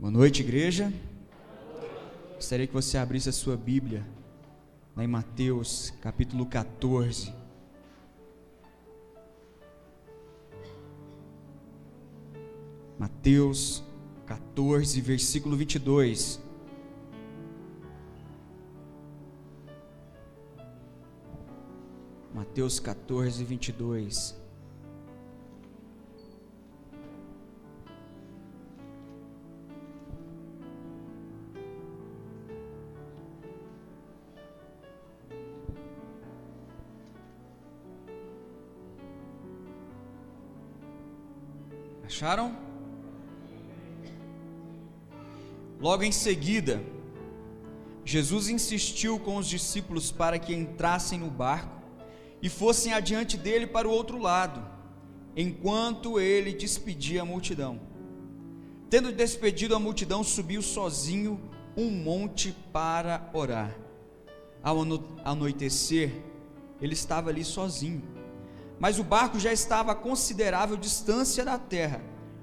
Boa noite, igreja. Gostaria que você abrisse a sua Bíblia lá em Mateus, capítulo 14. Mateus 14, versículo 22. Mateus 14, 22. Acharam? Logo em seguida, Jesus insistiu com os discípulos para que entrassem no barco e fossem adiante dele para o outro lado, enquanto ele despedia a multidão. Tendo despedido a multidão, subiu sozinho um monte para orar. Ao anoitecer, ele estava ali sozinho. Mas o barco já estava a considerável distância da terra,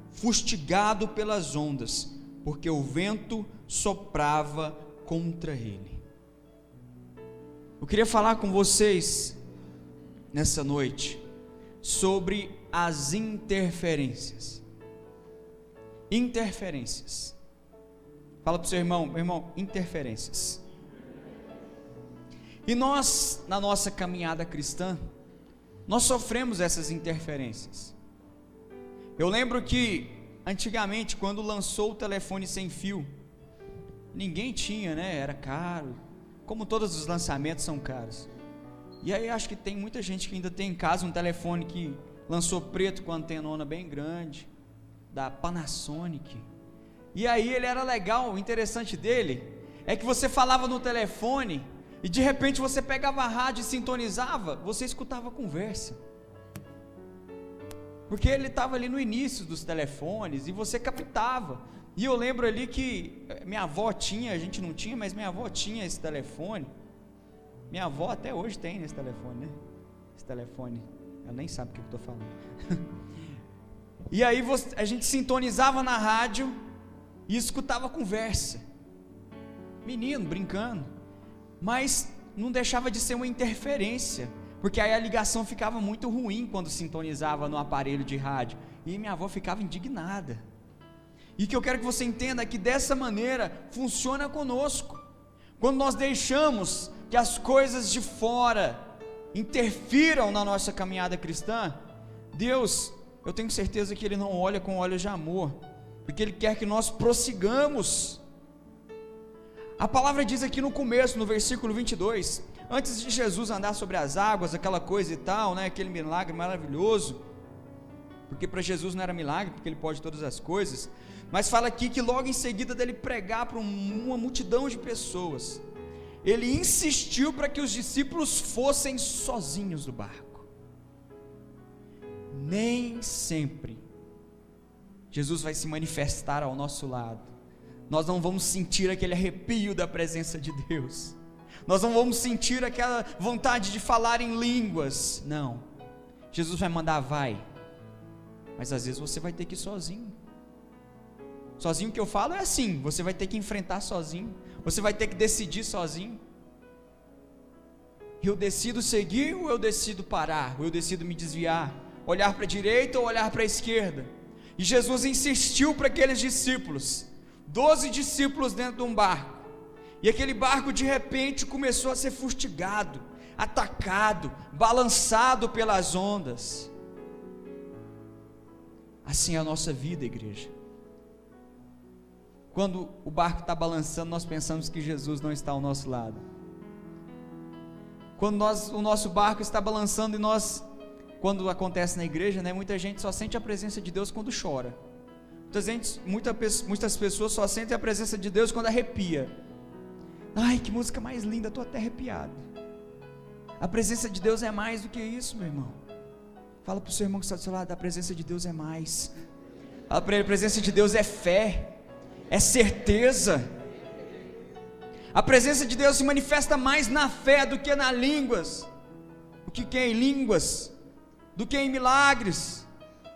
fustigado pelas ondas, porque o vento soprava contra ele. Eu queria falar com vocês nessa noite sobre as interferências. Interferências. Fala para o seu irmão, meu irmão, interferências. E nós, na nossa caminhada cristã, nós sofremos essas interferências. Eu lembro que antigamente, quando lançou o telefone sem fio, ninguém tinha, né? Era caro, como todos os lançamentos são caros. E aí acho que tem muita gente que ainda tem em casa um telefone que lançou preto com antenona bem grande, da Panasonic. E aí ele era legal, o interessante dele é que você falava no telefone e de repente você pegava a rádio e sintonizava, você escutava a conversa. Porque ele estava ali no início dos telefones e você captava. E eu lembro ali que minha avó tinha, a gente não tinha, mas minha avó tinha esse telefone. Minha avó até hoje tem esse telefone, né? Esse telefone, ela nem sabe o que eu estou falando. E aí a gente sintonizava na rádio e escutava a conversa. Menino, brincando. Mas não deixava de ser uma interferência, porque aí a ligação ficava muito ruim quando sintonizava no aparelho de rádio, e minha avó ficava indignada. E o que eu quero que você entenda é que dessa maneira funciona conosco. Quando nós deixamos que as coisas de fora interfiram na nossa caminhada cristã, Deus, eu tenho certeza que Ele não olha com olhos de amor, porque Ele quer que nós prossigamos. A palavra diz aqui no começo, no versículo 22, antes de Jesus andar sobre as águas, aquela coisa e tal, né, aquele milagre maravilhoso, porque para Jesus não era milagre, porque Ele pode todas as coisas, mas fala aqui que logo em seguida dele pregar para uma multidão de pessoas, Ele insistiu para que os discípulos fossem sozinhos do barco. Nem sempre Jesus vai se manifestar ao nosso lado. Nós não vamos sentir aquele arrepio da presença de Deus, nós não vamos sentir aquela vontade de falar em línguas, não. Jesus vai mandar, vai, mas às vezes você vai ter que ir sozinho. Sozinho que eu falo é assim, você vai ter que enfrentar sozinho, você vai ter que decidir sozinho. Eu decido seguir ou eu decido parar, ou eu decido me desviar, olhar para a direita ou olhar para a esquerda. E Jesus insistiu para aqueles discípulos, 12 discípulos dentro de um barco, e aquele barco de repente começou a ser fustigado, atacado, balançado pelas ondas. Assim é a nossa vida, igreja. Quando o barco está balançando, nós pensamos que Jesus não está ao nosso lado. Quando o nosso barco está balançando e quando acontece na igreja, né, muita gente só sente a presença de Deus quando chora. Muitas pessoas só sentem a presença de Deus quando arrepia. Ai, que música mais linda, estou até arrepiado. A presença de Deus é mais do que isso, meu irmão. Fala para o seu irmão que está do seu lado, a presença de Deus é mais. Fala para ele, a presença de Deus é fé, é certeza. A presença de Deus se manifesta mais na fé do que nas línguas, do que em línguas, do que em milagres,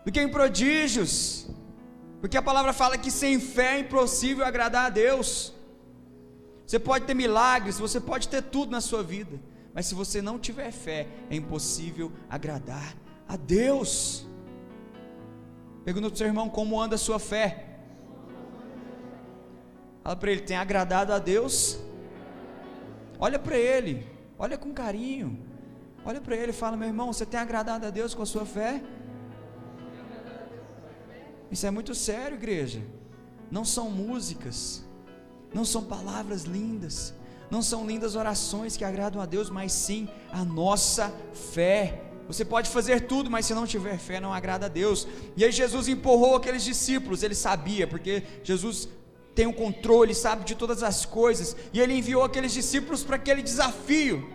do que em prodígios. Porque a palavra fala que sem fé é impossível agradar a Deus. Você pode ter milagres, você pode ter tudo na sua vida, mas se você não tiver fé, é impossível agradar a Deus. Pergunta para o seu irmão: como anda a sua fé? Fala para ele: tem agradado a Deus? Olha para ele, olha com carinho, olha para ele e fala: meu irmão, você tem agradado a Deus com a sua fé? Isso é muito sério, igreja. Não são músicas, não são palavras lindas, não são lindas orações que agradam a Deus, mas sim a nossa fé. Você pode fazer tudo, mas se não tiver fé, não agrada a Deus. E aí Jesus empurrou aqueles discípulos, ele sabia, porque Jesus tem o controle, sabe de todas as coisas, e ele enviou aqueles discípulos para aquele desafio.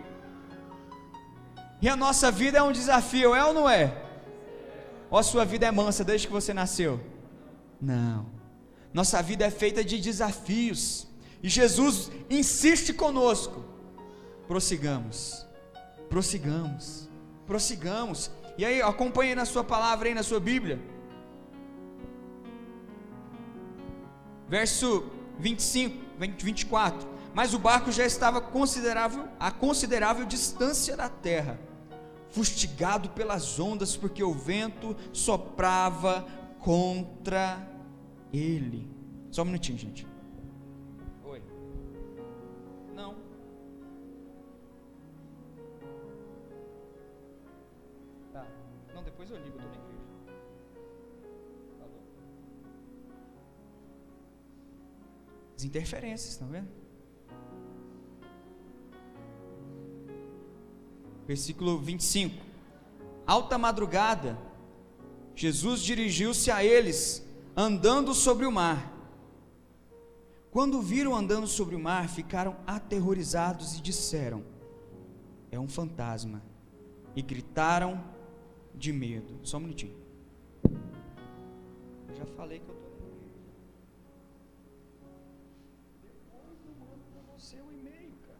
E a nossa vida é um desafio, é ou não é? Ou a sua vida é mansa desde que você nasceu? Não, nossa vida é feita de desafios, e Jesus insiste conosco: prossigamos, prossigamos, prossigamos. E aí, acompanhe na sua palavra aí, na sua Bíblia, verso 25, 24. Mas o barco já estava a considerável distância da terra, fustigado pelas ondas, porque o vento soprava contra ele. Só um minutinho, gente. Oi. Não. Tá. Não, depois eu ligo, eu tô na igreja. Falou. As interferências, estão vendo? Versículo 25. Alta madrugada, Jesus dirigiu-se a eles, andando sobre o mar. Quando o viram andando sobre o mar, ficaram aterrorizados e disseram: é um fantasma, e gritaram de medo. Só um minutinho. Eu já falei que eu estou na igreja. Depois eu mando para você o e-mail, cara.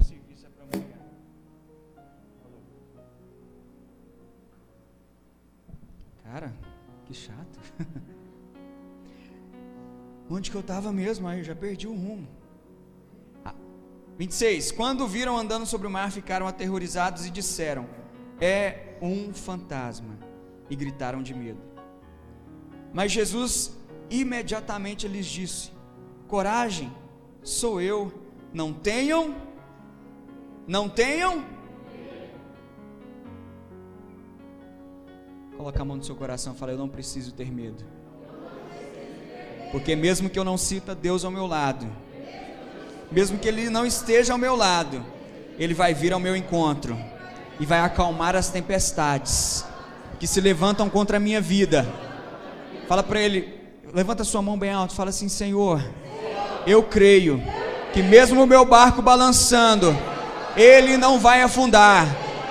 Se o serviço é para amanhã. Cara, que chato. Onde que eu estava mesmo? Aí eu já perdi o rumo. 26. Quando viram andando sobre o mar, ficaram aterrorizados e disseram: é um fantasma, e gritaram de medo. Mas Jesus imediatamente lhes disse: coragem, sou eu, não tenham. Coloca a mão no seu coração e fala: eu não preciso ter medo, porque mesmo que eu não sinta Deus ao meu lado, mesmo que Ele não esteja ao meu lado, Ele vai vir ao meu encontro e vai acalmar as tempestades que se levantam contra a minha vida. Fala para Ele, levanta sua mão bem alto, fala assim: Senhor, eu creio que mesmo o meu barco balançando, ele não vai afundar.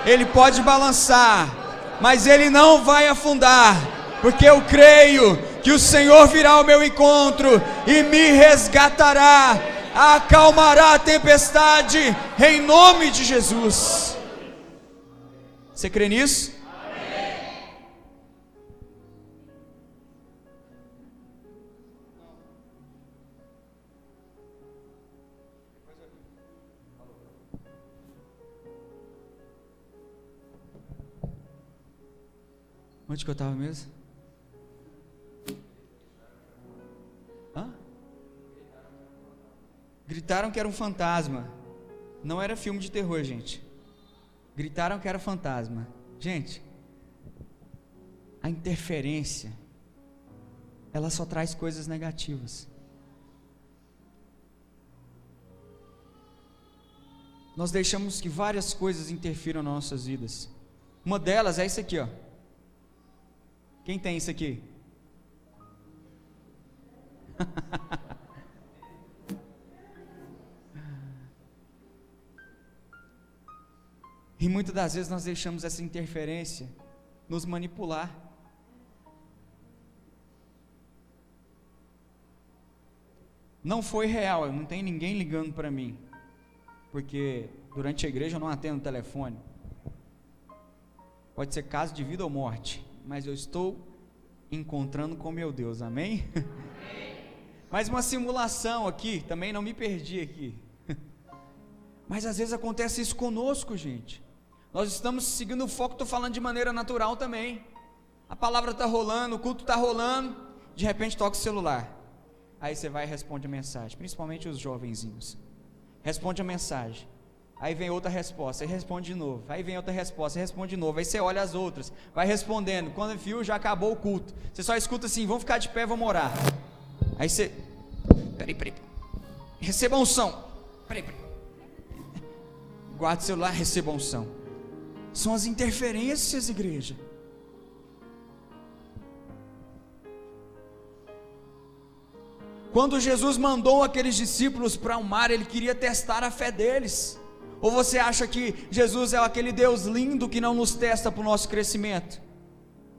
Ele pode balançar, mas ele não vai afundar, porque eu creio que o Senhor virá ao meu encontro e me resgatará, acalmará a tempestade, em nome de Jesus. Você crê nisso? Onde que eu estava mesmo? Gritaram que era um fantasma. Não era filme de terror, gente. Gritaram que era fantasma. Gente, a interferência, ela só traz coisas negativas. Nós deixamos que várias coisas interfiram nas nossas vidas. Uma delas é isso aqui, ó. Quem tem isso aqui? E muitas das vezes nós deixamos essa interferência nos manipular. Não foi real, não tem ninguém ligando para mim, porque durante a igreja eu não atendo o telefone. Pode ser caso de vida ou morte, mas eu estou encontrando com meu Deus, amém? Mais uma simulação aqui, também não me perdi aqui. Mas às vezes acontece isso conosco, gente. Nós estamos seguindo o foco, estou falando de maneira natural também. A palavra está rolando, o culto está rolando, de repente toca o celular. Aí você vai e responde a mensagem, principalmente os jovenzinhos. Responde a mensagem. Aí vem outra resposta, aí responde de novo. Aí vem outra resposta, aí responde de novo. Aí você olha as outras, vai respondendo. Quando viu, já acabou o culto. Você só escuta assim: vamos ficar de pé, vamos orar. Aí você: peraí. Receba a unção. Peraí. Guarda o celular, receba a unção. São as interferências, igreja. Quando Jesus mandou aqueles discípulos para o mar, Ele queria testar a fé deles. Ou você acha que Jesus é aquele Deus lindo que não nos testa para o nosso crescimento?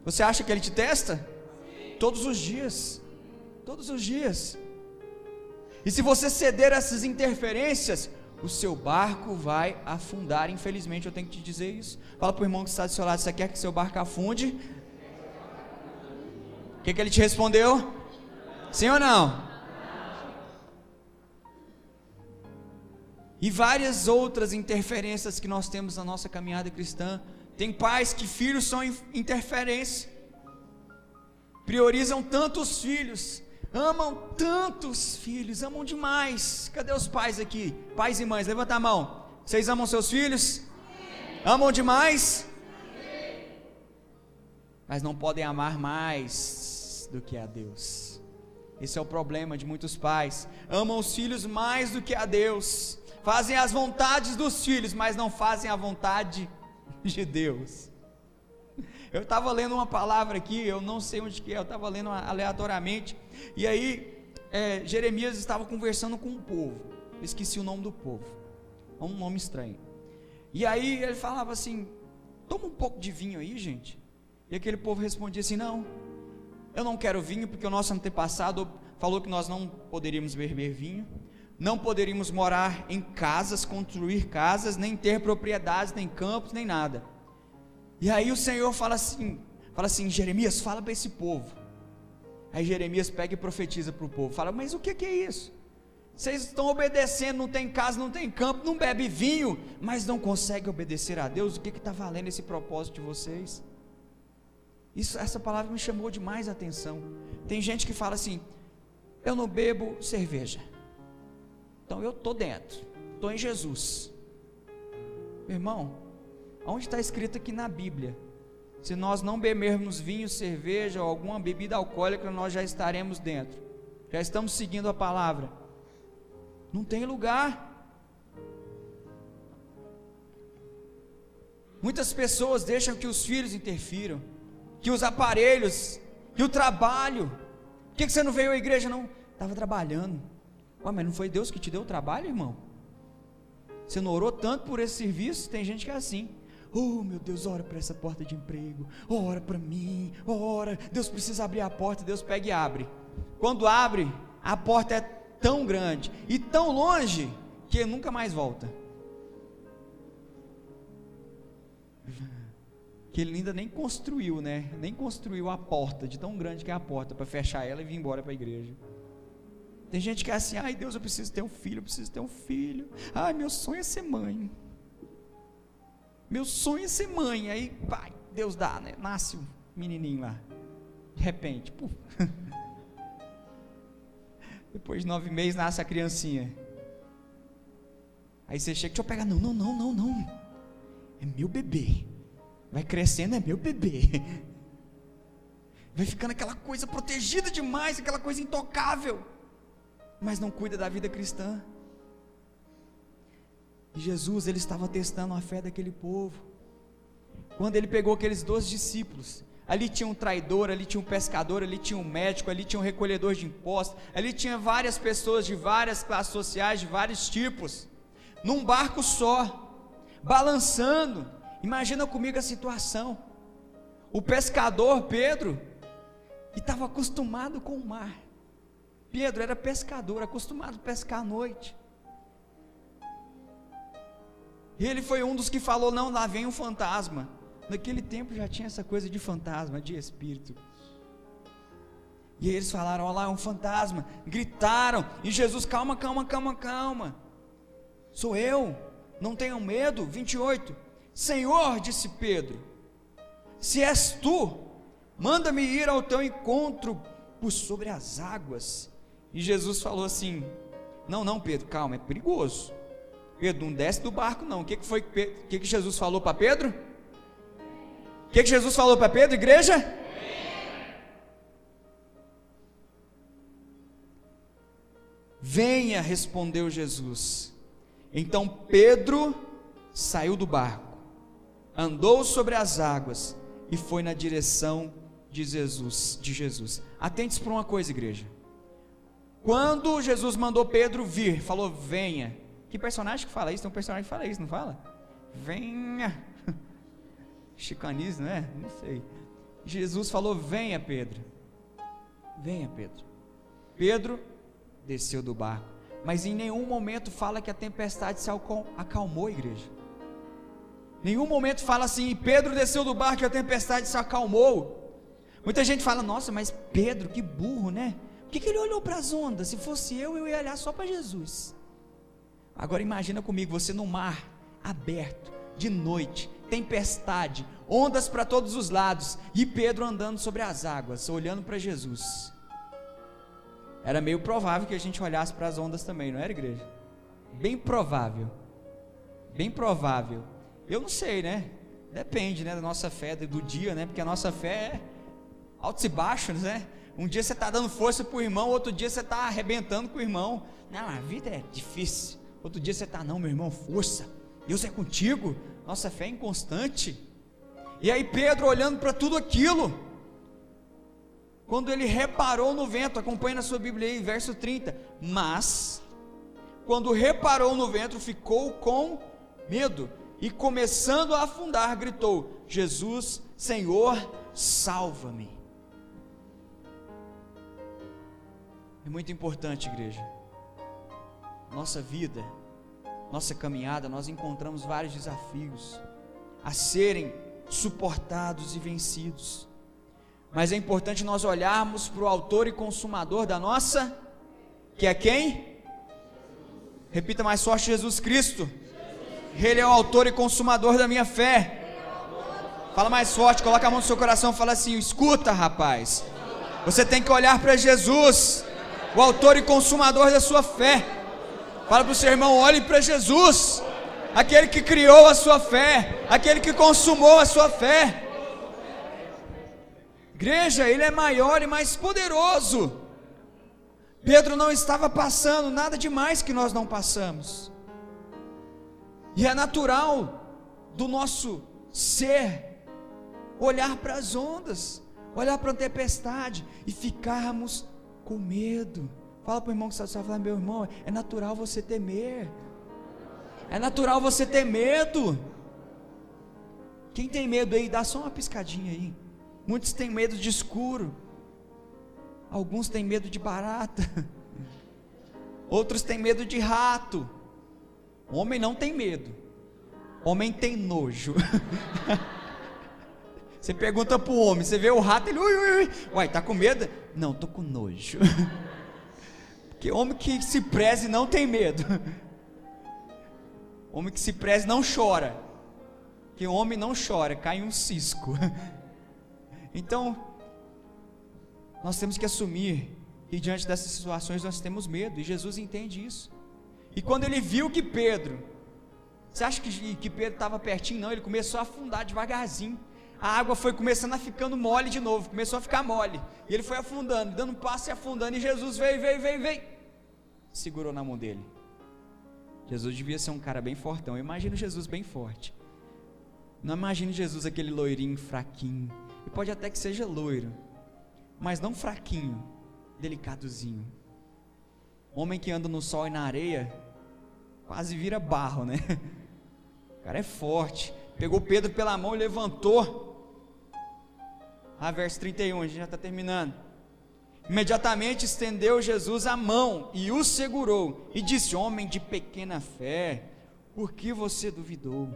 Você acha que Ele te testa? Sim. Todos os dias. Todos os dias. E se você ceder a essas interferências, o seu barco vai afundar. Infelizmente eu tenho que te dizer isso. Fala para o irmão que está do seu lado: você quer que seu barco afunde? O que ele te respondeu? Sim ou não? E várias outras interferências que nós temos na nossa caminhada cristã. Tem pais que filhos são interferência, priorizam tanto os filhos, amam tantos filhos, amam demais. Cadê os pais aqui? Pais e mães, levanta a mão. Vocês amam seus filhos? Sim. Amam demais? Sim. Mas não podem amar mais do que a Deus. Esse é o problema de muitos pais. Amam os filhos mais do que a Deus. Fazem as vontades dos filhos, mas não fazem a vontade de Deus. Eu estava lendo uma palavra aqui, eu não sei onde que é, eu estava lendo aleatoriamente, e aí Jeremias estava conversando com um povo, eu esqueci o nome do povo, um nome estranho, e aí ele falava assim: toma um pouco de vinho aí, gente. E aquele povo respondia assim: não, eu não quero vinho, porque o nosso antepassado falou que nós não poderíamos beber vinho, não poderíamos morar em casas, construir casas, nem ter propriedades, nem campos, nem nada. E aí o Senhor fala assim: Jeremias, fala para esse povo. Aí Jeremias pega e profetiza para o povo, fala: mas o que é isso? Vocês estão obedecendo, não tem casa, não tem campo, não bebe vinho, mas não conseguem obedecer a Deus. O que está valendo esse propósito de vocês? Essa palavra me chamou demais a atenção. Tem gente que fala assim: eu não bebo cerveja, então eu estou dentro, estou em Jesus. Meu irmão, onde está escrito aqui na Bíblia, se nós não bebermos vinho, cerveja ou alguma bebida alcoólica, nós já estaremos dentro, já estamos seguindo a palavra? Não tem lugar. Muitas pessoas deixam que os filhos interfiram, que os aparelhos, que o trabalho. Por que você não veio à igreja? Não, estava trabalhando. Ué, mas não foi Deus que te deu o trabalho, irmão? Você não orou tanto por esse serviço? Tem gente que é assim: oh meu Deus, ora para essa porta de emprego, ora para mim, ora, Deus precisa abrir a porta. Deus pega e abre. Quando abre, a porta é tão grande e tão longe que nunca mais volta. Que ele ainda nem construiu, né? Nem construiu a porta, de tão grande que é a porta, para fechar ela e vir embora para a igreja. Tem gente que é assim: ai Deus, eu preciso ter um filho, eu preciso ter um filho. Ai, meu sonho é ser mãe. Meu sonho é ser mãe. Aí, pai, Deus dá, né? Nasce um menininho lá. De repente, puf. Depois de 9 meses nasce a criancinha. Aí você chega: deixa eu pegar. Não. É meu bebê. Vai crescendo, é meu bebê. Vai ficando aquela coisa protegida demais, aquela coisa intocável, mas não cuida da vida cristã. E Jesus, ele estava testando a fé daquele povo. Quando ele pegou aqueles 12 discípulos, ali tinha um traidor, ali tinha um pescador, ali tinha um médico, ali tinha um recolhedor de impostos, ali tinha várias pessoas de várias classes sociais, de vários tipos, num barco só, balançando. Imagina comigo a situação. O pescador Pedro, que estava acostumado com o mar. Pedro era pescador, acostumado a pescar à noite. E ele foi um dos que falou: não, lá vem um fantasma, Naquele tempo já tinha essa coisa de fantasma, de espírito. E aí eles falaram: olha lá, é um fantasma. Gritaram, e Jesus: calma, calma, calma, calma. Sou eu, não tenham medo. 28. Senhor, disse Pedro, se és tu, manda-me ir ao teu encontro por sobre as águas. E Jesus falou assim: não, Pedro, calma, é perigoso. Pedro, não desce do barco não. O que Jesus falou para Pedro? O que Jesus falou para Pedro, igreja? Venha, respondeu Jesus. Então Pedro saiu do barco, andou sobre as águas e foi na direção de Jesus. Atente-se para uma coisa, igreja. Quando Jesus mandou Pedro vir, falou: venha. Que personagem que fala isso? Tem um personagem que fala isso, não fala? Venha. Chicanize, não é? Não sei. Jesus falou: venha, Pedro. Venha, Pedro. Pedro desceu do barco, mas em nenhum momento fala que a tempestade se acalmou, igreja. Nenhum momento fala assim: Pedro desceu do barco e a tempestade se acalmou. Muita gente fala: nossa, mas Pedro, que burro, né? Por que ele olhou para as ondas? Se fosse eu ia olhar só para Jesus. Agora imagina comigo, você no mar aberto, de noite, tempestade, ondas para todos os lados, e Pedro andando sobre as águas, olhando para Jesus. Era meio provável que a gente olhasse para as ondas também, não era, igreja? Bem provável. Bem provável. Eu não sei, né? Depende, né, da nossa fé, do dia, né? Porque a nossa fé é altos e baixos, né? Um dia você está dando força para o irmão, outro dia você está arrebentando com o irmão. Não, a vida é difícil. Outro dia você está: não, meu irmão, força, Deus é contigo. Nossa fé é inconstante. E aí Pedro, olhando para tudo aquilo, quando ele reparou no vento, acompanha na sua Bíblia aí, verso 30, mas, quando reparou no vento, ficou com medo, e começando a afundar, gritou: Jesus, Senhor, salva-me. É muito importante, igreja. Nossa vida, nossa caminhada, nós encontramos vários desafios a serem suportados e vencidos, mas é importante nós olharmos para o autor e consumador da nossa, que é quem? Repita mais forte: Jesus Cristo. Ele é o autor e consumador da minha fé. Fala mais forte, coloca a mão no seu coração e fala assim: escuta, rapaz, você tem que olhar para Jesus, o autor e consumador da sua fé. Fala para o seu irmão: olhe para Jesus, aquele que criou a sua fé, aquele que consumou a sua fé. Igreja, Ele é maior e mais poderoso. Pedro não estava passando nada demais que nós não passamos, e é natural do nosso ser olhar para as ondas, olhar para a tempestade e ficarmos com medo. Fala para o irmão que está falando: meu irmão, é natural você temer, é natural você ter medo. Quem tem medo aí, dá só uma piscadinha aí. Muitos têm medo de escuro, alguns têm medo de barata, outros têm medo de rato. Homem não tem medo, homem tem nojo. Você pergunta para o homem, você vê o rato, ele uai, tá com medo? Não, tô com nojo. Porque homem que se preze não tem medo. Homem que se preze não chora. Que homem não chora, cai um cisco. Então, nós temos que assumir que diante dessas situações nós temos medo, e Jesus entende isso. E quando ele viu que Pedro, você acha que Pedro estava pertinho? Não, ele começou a afundar devagarzinho. A água foi começando a ficando mole de novo, começou a ficar mole, e ele foi afundando, dando um passo e afundando, e Jesus veio, segurou na mão dele. Jesus devia ser um cara bem fortão. Eu imagino Jesus bem forte. Não imagine Jesus aquele loirinho, fraquinho, e pode até que seja loiro, mas não fraquinho, delicadozinho. Homem que anda no sol e na areia, quase vira barro, né? O cara é forte, pegou Pedro pela mão e levantou. Verso 31, a gente já está terminando. Imediatamente estendeu Jesus a mão e o segurou, e disse: homem de pequena fé, por que você duvidou?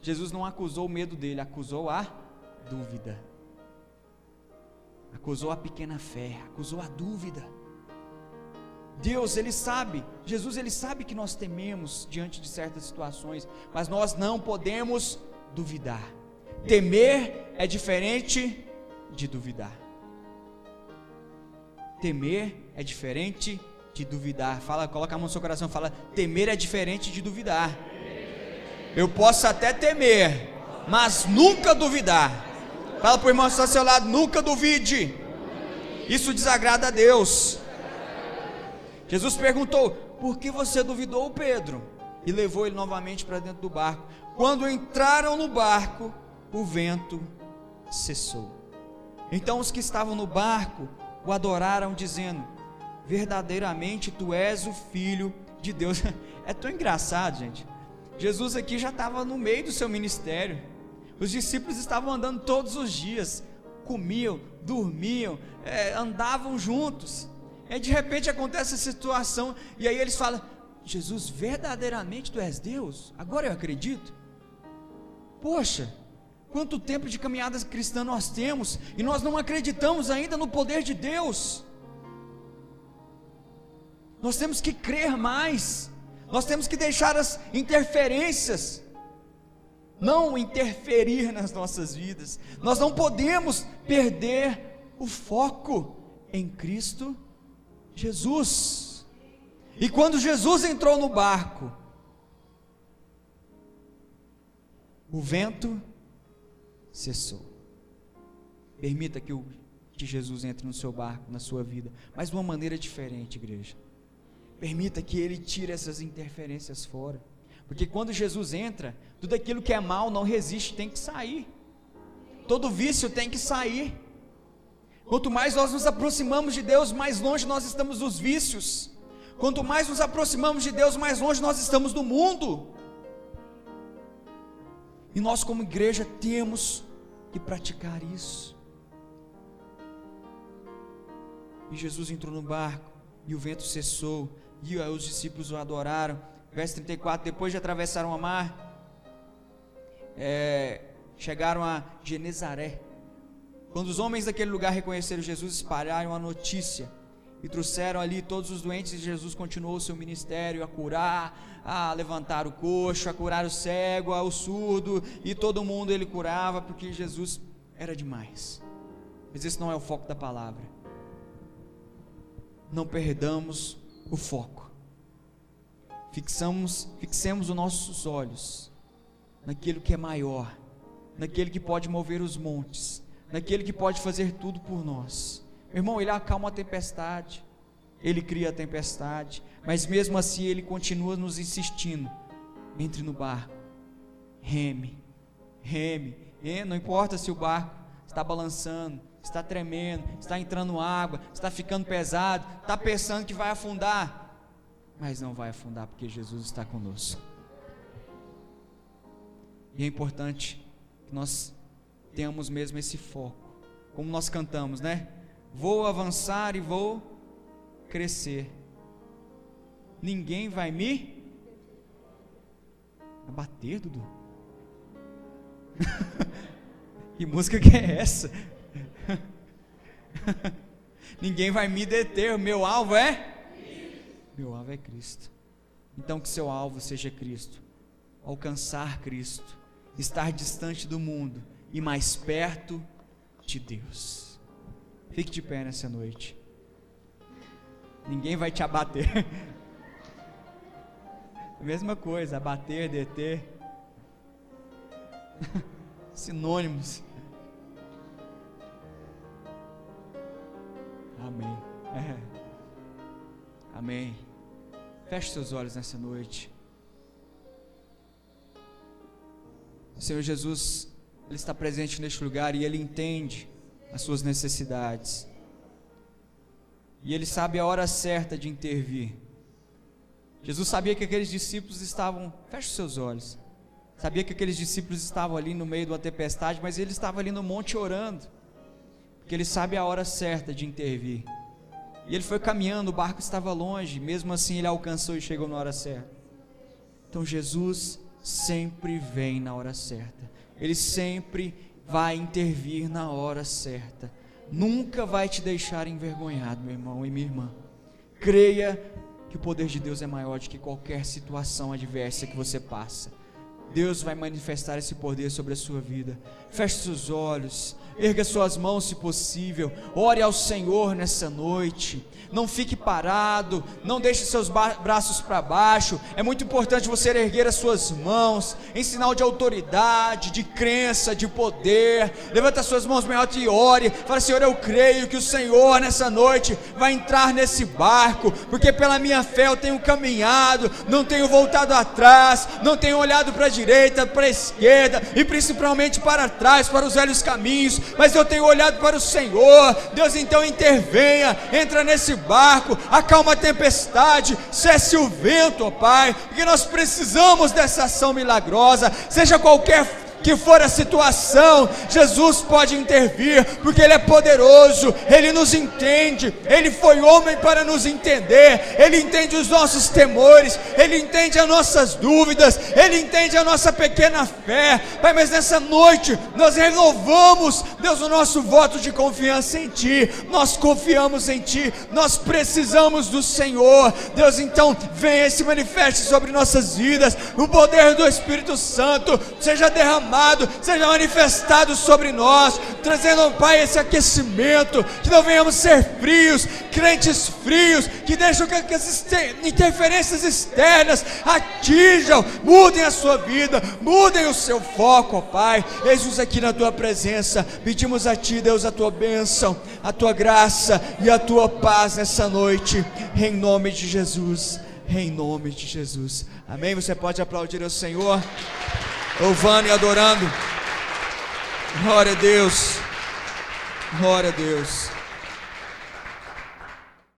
Jesus não acusou o medo dele, acusou a dúvida. Acusou a pequena fé, acusou a dúvida. Deus, Ele sabe, Jesus, Ele sabe que nós tememos diante de certas situações, mas nós não podemos duvidar. Temer é diferente de duvidar. Temer é diferente de duvidar. Fala, coloca a mão no seu coração, fala: temer é diferente de duvidar. Eu posso até temer, mas nunca duvidar. Fala para o irmão que está ao seu lado: nunca duvide. Isso desagrada a Deus. Jesus perguntou: por que você duvidou, Pedro? E levou ele novamente para dentro do barco. Quando entraram no barco, o vento cessou. Então os que estavam no barco o adoraram, dizendo: verdadeiramente tu és o Filho de Deus. É tão engraçado, gente. Jesus aqui já estava no meio do seu ministério. Os discípulos estavam andando todos os dias, comiam, dormiam, andavam juntos. E de repente acontece essa situação, e aí eles falam: Jesus, verdadeiramente tu és Deus? Agora eu acredito. Poxa, quanto tempo de caminhada cristã nós temos, e nós não acreditamos ainda no poder de Deus. Nós temos que crer mais, nós temos que deixar as interferências não interferir nas nossas vidas. Nós não podemos perder o foco em Cristo Jesus. E quando Jesus entrou no barco, o vento cessou. Permita que Jesus entre no seu barco, na sua vida, mas de uma maneira diferente, igreja. Permita que Ele tire essas interferências fora, porque quando Jesus entra, tudo aquilo que é mal não resiste, tem que sair. Todo vício tem que sair. Quanto mais nós nos aproximamos de Deus, mais longe nós estamos dos vícios. Quanto mais nos aproximamos de Deus, mais longe nós estamos do mundo. E nós como igreja temos que praticar isso. E Jesus entrou no barco, e o vento cessou, e os discípulos o adoraram. Verso 34, depois de atravessar o mar, chegaram a Genezaré. Quando os homens daquele lugar reconheceram Jesus, espalharam a notícia e trouxeram ali todos os doentes, e Jesus continuou o seu ministério a curar, a levantar o coxo, a curar o cego, o surdo, e todo mundo ele curava, porque Jesus era demais. Mas esse não é o foco da palavra. Não perdamos o foco. Fixemos os nossos olhos naquilo que é maior, naquele que pode mover os montes, naquele que pode fazer tudo por nós. Meu irmão, Ele acalma a tempestade, Ele cria a tempestade, mas mesmo assim Ele continua nos insistindo: entre no barco, reme, não importa se o barco está balançando, está tremendo, está entrando água, está ficando pesado, está pensando que vai afundar, mas não vai afundar, porque Jesus está conosco. E é importante que nós tenhamos mesmo esse foco, como nós cantamos, né? Vou avançar e vou crescer, ninguém vai me abater, Dudu. Que música que é essa? Ninguém vai me deter, o meu alvo é? Meu alvo é Cristo. Então que seu alvo seja Cristo, alcançar Cristo, estar distante do mundo e mais perto de Deus. Fique de pé nessa noite. Ninguém vai te abater. Mesma coisa, abater, deter, sinônimos. Amém. Amém. Feche seus olhos nessa noite. O Senhor Jesus, Ele está presente neste lugar e Ele entende as suas necessidades. E Ele sabe a hora certa de intervir. Jesus sabia que aqueles discípulos estavam, feche os seus olhos, sabia que aqueles discípulos estavam ali no meio de uma tempestade, mas Ele estava ali no monte orando, porque Ele sabe a hora certa de intervir. E Ele foi caminhando, o barco estava longe, mesmo assim Ele alcançou e chegou na hora certa. Então Jesus sempre vem na hora certa. Ele sempre vai intervir na hora certa. Nunca vai te deixar envergonhado, meu irmão e minha irmã. Creia que o poder de Deus é maior do que qualquer situação adversa que você passa. Deus vai manifestar esse poder sobre a sua vida. Feche seus olhos, erga suas mãos se possível, ore ao Senhor nessa noite. Não fique parado, não deixe seus braços para baixo. É muito importante você erguer as suas mãos em sinal de autoridade, de crença, de poder. Levanta as suas mãos bem alto e ore. Fala: Senhor, eu creio que o Senhor nessa noite vai entrar nesse barco, porque pela minha fé eu tenho caminhado, não tenho voltado atrás, não tenho olhado para a direita, para a esquerda e principalmente para trás, para os velhos caminhos, mas eu tenho olhado para o Senhor. Deus, então intervenha, entra nesse barco, acalma a tempestade, cesse o vento, ó Pai, porque nós precisamos dessa ação milagrosa. Seja qualquer que for a situação, Jesus pode intervir, porque Ele é poderoso, Ele nos entende, Ele foi homem para nos entender, Ele entende os nossos temores, Ele entende as nossas dúvidas, Ele entende a nossa pequena fé, Pai. Mas nessa noite, nós renovamos, Deus, o nosso voto de confiança em Ti. Nós confiamos em Ti, nós precisamos do Senhor, Deus. Então venha e se manifeste sobre nossas vidas, o poder do Espírito Santo seja derramado, seja manifestado sobre nós, trazendo, Pai, esse aquecimento, que não venhamos ser frios, crentes frios, que deixam que as interferências externas atinjam, mudem a sua vida, mudem o seu foco, ó Pai. Eis-nos aqui na Tua presença, pedimos a Ti, Deus, a Tua bênção, a Tua graça e a Tua paz nessa noite, em nome de Jesus, em nome de Jesus, amém. Você pode aplaudir ao Senhor, louvando e adorando. Glória a Deus, glória a Deus.